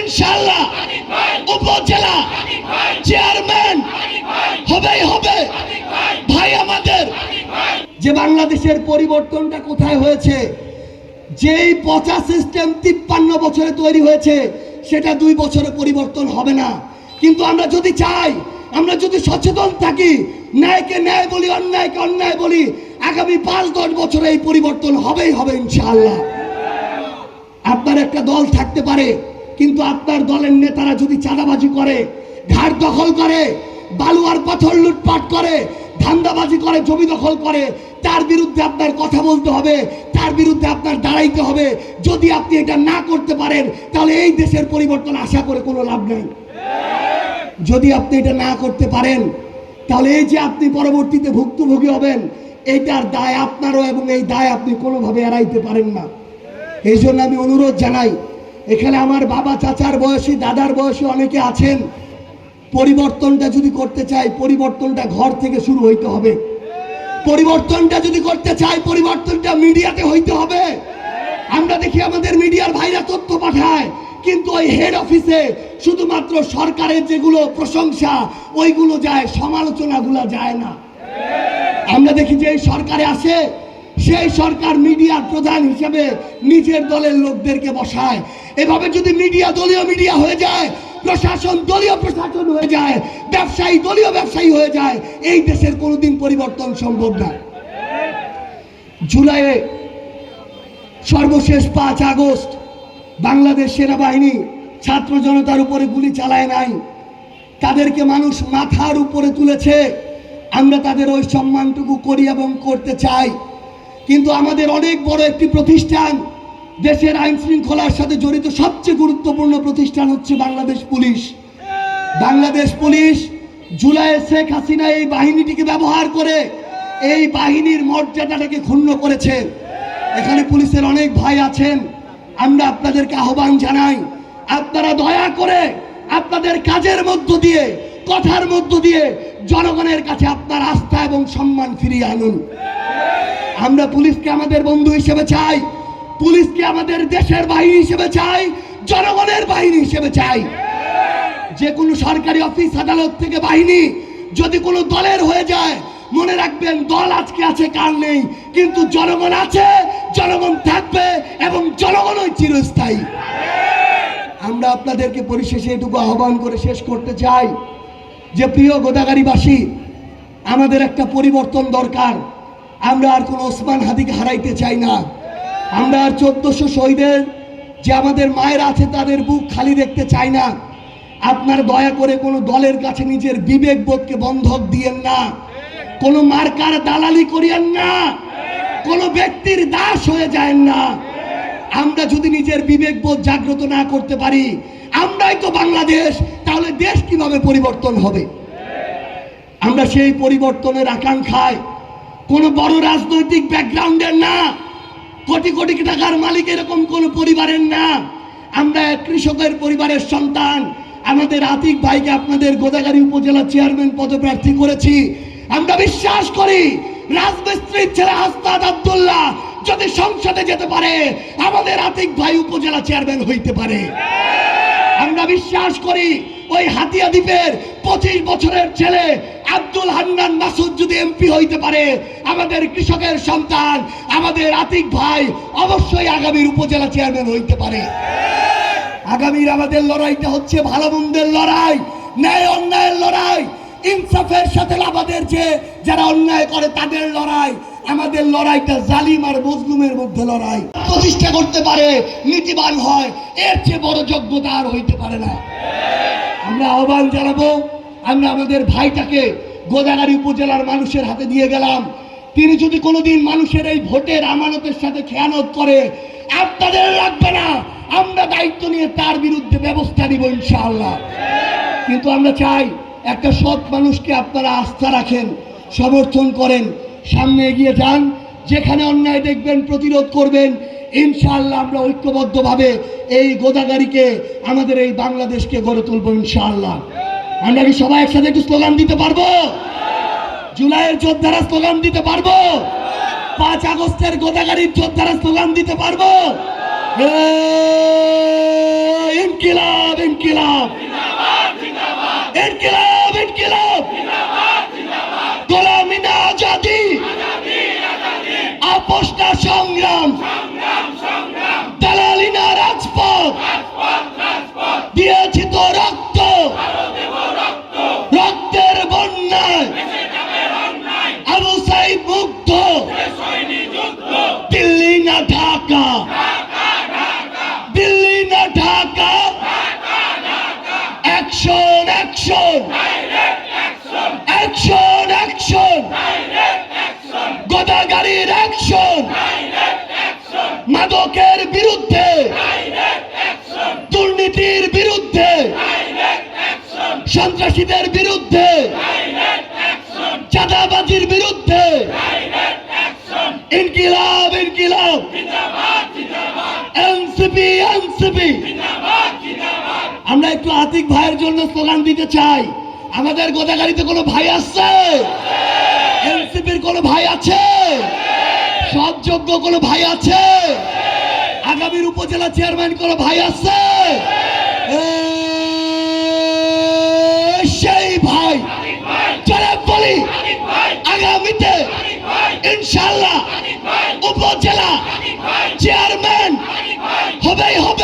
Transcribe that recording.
ইনশাআল্লাহ উপজেলা চেয়ারম্যান হবেই হবে। ভাই আমাদের যে বাংলাদেশের পরিবর্তনটা কোথায় হয়েছে, যেই পচা সিস্টেম 53 বছরে তৈরি হয়েছে সেটা 2 বছরে পরিবর্তন হবে না। কিন্তু আমরা যদি চাই, আমরা যদি সচেতন থাকি, ন্যায়কে ন্যায় বলি, অন্যায়কে অন্যায় বলি, আগামী 5-10 বছরে এই পরিবর্তন হবেই হবে ইনশাআল্লাহ। আপনার একটা দল থাকতে পারে, কিন্তু আপনার দলের নেতারা যদি চাঁদাবাজি করে, ঘাট দখল করে, বালু আর পাথর লুটপাট করে, ধান্দাবাজি করে, জমি দখল করে, তার বিরুদ্ধে আপনার কথা বলতে হবে, তার বিরুদ্ধে আপনার দাঁড়াইতে হবে। যদি আপনি এটা না করতে পারেন তাহলে এই দেশের পরিবর্তন আশা করে কোনো লাভ নেই। যদি আপনি এটা না করতে পারেন তাহলে এই যে আপনি পরবর্তীতে ভুক্তভোগী হবেন, এইটার দায় আপনারও, এবং এই দায় আপনি কোনোভাবে এড়াইতে পারেন না। এই জন্য আমি অনুরোধ জানাই, এখানে আমার বাবা, চাচার বয়সী, দাদার বয়সী অনেকে আছেন। পরিবর্তনটা যদি করতে চাই, পরিবর্তনটা ঘর থেকে শুরু হইতে হবে। পরিবর্তনটা যদি করতে চাই, পরিবর্তনটা মিডিয়াতে হইতে হবে। আমরা দেখি আমাদের মিডিয়ার ভাইরা তথ্য পাঠায়, কিন্তু ওই হেড অফিসে শুধুমাত্র সরকারের যেগুলো প্রশংসা ওইগুলো যায়, সমালোচনাগুলো যায় না। আমরা দেখি যে এই সরকারে আসে, সেই সরকার মিডিয়ার প্রধান হিসেবে নিজের দলের লোকদেরকে বসায়। এভাবে যদি মিডিয়া দলীয় মিডিয়া হয়ে যায়, প্রশাসন দলীয় প্রশাসন হয়ে যায়, ব্যবসায়ী দলীয় ব্যবসায়ী হয়ে যায়, এই দেশের কোনোদিন পরিবর্তন সম্ভব না। জুলাইয়ে সর্বশেষ 5 আগস্ট বাংলাদেশ সেনাবাহিনী ছাত্র জনতার উপরে গুলি চালায় নাই, তাদেরকে মানুষ মাথার উপরে তুলেছে। আমরা তাদের ওই সম্মানটুকু করি এবং করতে চাই। কিন্তু আমাদের অনেক বড় একটি প্রতিষ্ঠান, দেশের আইন শৃঙ্খলার সাথে জড়িত সবচেয়ে গুরুত্বপূর্ণ প্রতিষ্ঠান হচ্ছে বাংলাদেশ পুলিশ। বাংলাদেশ পুলিশ জুলাইয়ে শেখ হাসিনা এই বাহিনীটিকে ব্যবহার করে এই বাহিনীর মর্যাদাটাকে ক্ষুণ্ণ করেছে। এখানে পুলিশের অনেক ভাই আছেন, আমরা আপনাদেরকে আহ্বান জানাই, আপনারা দয়া করে আপনাদের কাজের মধ্য দিয়ে, কথার মধ্য দিয়ে জনগণের কাছে আপনার আস্থা এবং সম্মান ফিরিয়ে আনুন। আমরা পুলিশকে আমাদের বন্ধু হিসেবে চাই, পুলিশকে আমাদের দেশের বাহিনী হিসেবে চাই, জনগণের বাহিনী হিসেবে চাই। যে কোনো সরকারি অফিস আদালত থেকে বাহিনী যদি কোনো দলের হয়ে যায়, মনে রাখবেন দল আজকে আছে, কাল নেই, কিন্তু জনগণ আছে, জনগণ থাকবে, এবং জনগণই চিরস্থায়ী। আমরা আপনাদেরকে পরিশেষে এটুকু আহ্বান করে শেষ করতে চাই যে প্রিয় গোদাগাড়িবাসী, আমাদের একটা পরিবর্তন দরকার। আমরা আর কোনো ওসমান হাদিকে হারাইতে চাই না। আমরা আর 1400 শহীদের যে আমাদের মায়েরা আছে তাদের বুক খালি দেখতে চাই না। আপনার দয়া করে কোনো দলের কাছে নিজের বিবেকবোধকে বন্ধক দিয়েন না, কোনো মার্কার দালালি করিয়েন না, কোনো ব্যক্তির দাস হয়ে যায়েন না। আমরা যদি নিজের বিবেকবোধ জাগ্রত না করতে পারি, আমরাই তো বাংলাদেশ, তাহলে দেশ কিভাবে পরিবর্তন হবে? আমরা সেই পরিবর্তনের আকাঙ্ক্ষায় কোনো বড় রাজনৈতিক ব্যাকগ্রাউন্ডের না, কোটি কোটি টাকার মালিক এরকম কোনো পরিবারের না। আমরা কৃষকের পরিবারের সন্তান। আমাদের আতিক ভাইকে আপনাদের গোদাগাড়ী উপজেলা চেয়ারম্যান পদপ্রার্থী করেছি। আমরা বিশ্বাস করি রাজমিস্ত্রির ছেলে হাসনাত আব্দুল্লাহ যদি সংসদে যেতে পারে, আমাদের আতিক ভাই উপজেলা চেয়ারম্যান হইতে পারে। আমরা বিশ্বাস করি ওই হাতিয়া দ্বীপের 25 বছরের ছেলে আব্দুল হান্নান মাসুদ যদি এমপি হইতে পারে, আমাদের কৃষকের সন্তান আমাদের আতিক ভাই অবশ্যই আগামীর উপজেলা চেয়ারম্যান হইতে পারে। আগামীর আমাদের লড়াইটা হচ্ছে ভালো মন্দের লড়াই, ন্যায় অন্যায়ের লড়াই, ইনসাফের সাথে আমাদের যে যারা অন্যায় করে তাদের লড়াই। আমাদের লড়াইটা জালিম আর মজলুমের মধ্যে লড়াই। প্রতিষ্ঠা করতে পারে, নীতিবান হয়, এর চেয়ে বড় যোগ্যতা আর হইতে পারে না। আমরা আহ্বান জানাবো, আমরা আমাদের ভাইটাকে গোদাগাড়ী উপজেলার মানুষের হাতে দিয়ে গেলাম। তিনি যদি কোনোদিন মানুষের এই ভোটের আমানতের সাথে খেয়ানত করে, আপনাদের লাগবে না, আমরা দায়িত্ব নিয়ে তার বিরুদ্ধে ব্যবস্থা নিব ইনশাআল্লাহ। কিন্তু আমরা চাই একটা সৎ মানুষকে আপনারা আস্থা রাখেন, সমর্থন করেন, সামনে এগিয়ে যান, যেখানে অন্যায় দেখবেন প্রতিরোধ করবেন। ইনশাআল্লাহ আমরা ঐক্যবদ্ধভাবে এই গোদাগাড়ীকে, আমাদের এই বাংলাদেশকে গড়ে তুলব ইনশাআল্লাহ। আমরা কি সবাই একসাথে একটু স্লোগান দিতে পারবো? জুলাইয়ের যোদ্ধারা স্লোগান দিতে পারবো? 5 আগস্টের গোদাগাড়ীর যোদ্ধারা স্লোগান দিতে পারবো? ইনকিলাব ইনকিলাব ইনকিলাব ইনকিলাব গোলামি না আজাদি আপোষ না সংগ্রাম দালালি না রাজপথ দিয়েছি তো রক্ত রক্তের বন্যায় আবু সাইদ মুগ্ধ দিল্লি না ঢাকা দিল্লি না Dhaka action action action action গোদাগাড়ির অ্যাকশন মাদকের বিরুদ্ধে দুর্নীতির বিরুদ্ধে সন্ত্রাসীদের বিরুদ্ধে চাঁদাবাজির বিরুদ্ধে ইনকিলাব ইনকিলাব এনসিপি এনসিপি আমরা একটু আতিক ভাইয়ের জন্য স্লোগান দিতে চাই। আমাদের গোদাগাড়িতে কোনো ভাই আছে? এনসিপির কোনো ভাই আছে? সৎযোগ্য কোনো ভাই আছে? আগামীর উপজেলা চেয়ারম্যান কোনো ভাই আছে? সেই ভাই যারা বলি আগামীতে ইনশাআল্লাহ উপজেলা চেয়ারম্যান হবেই হবে।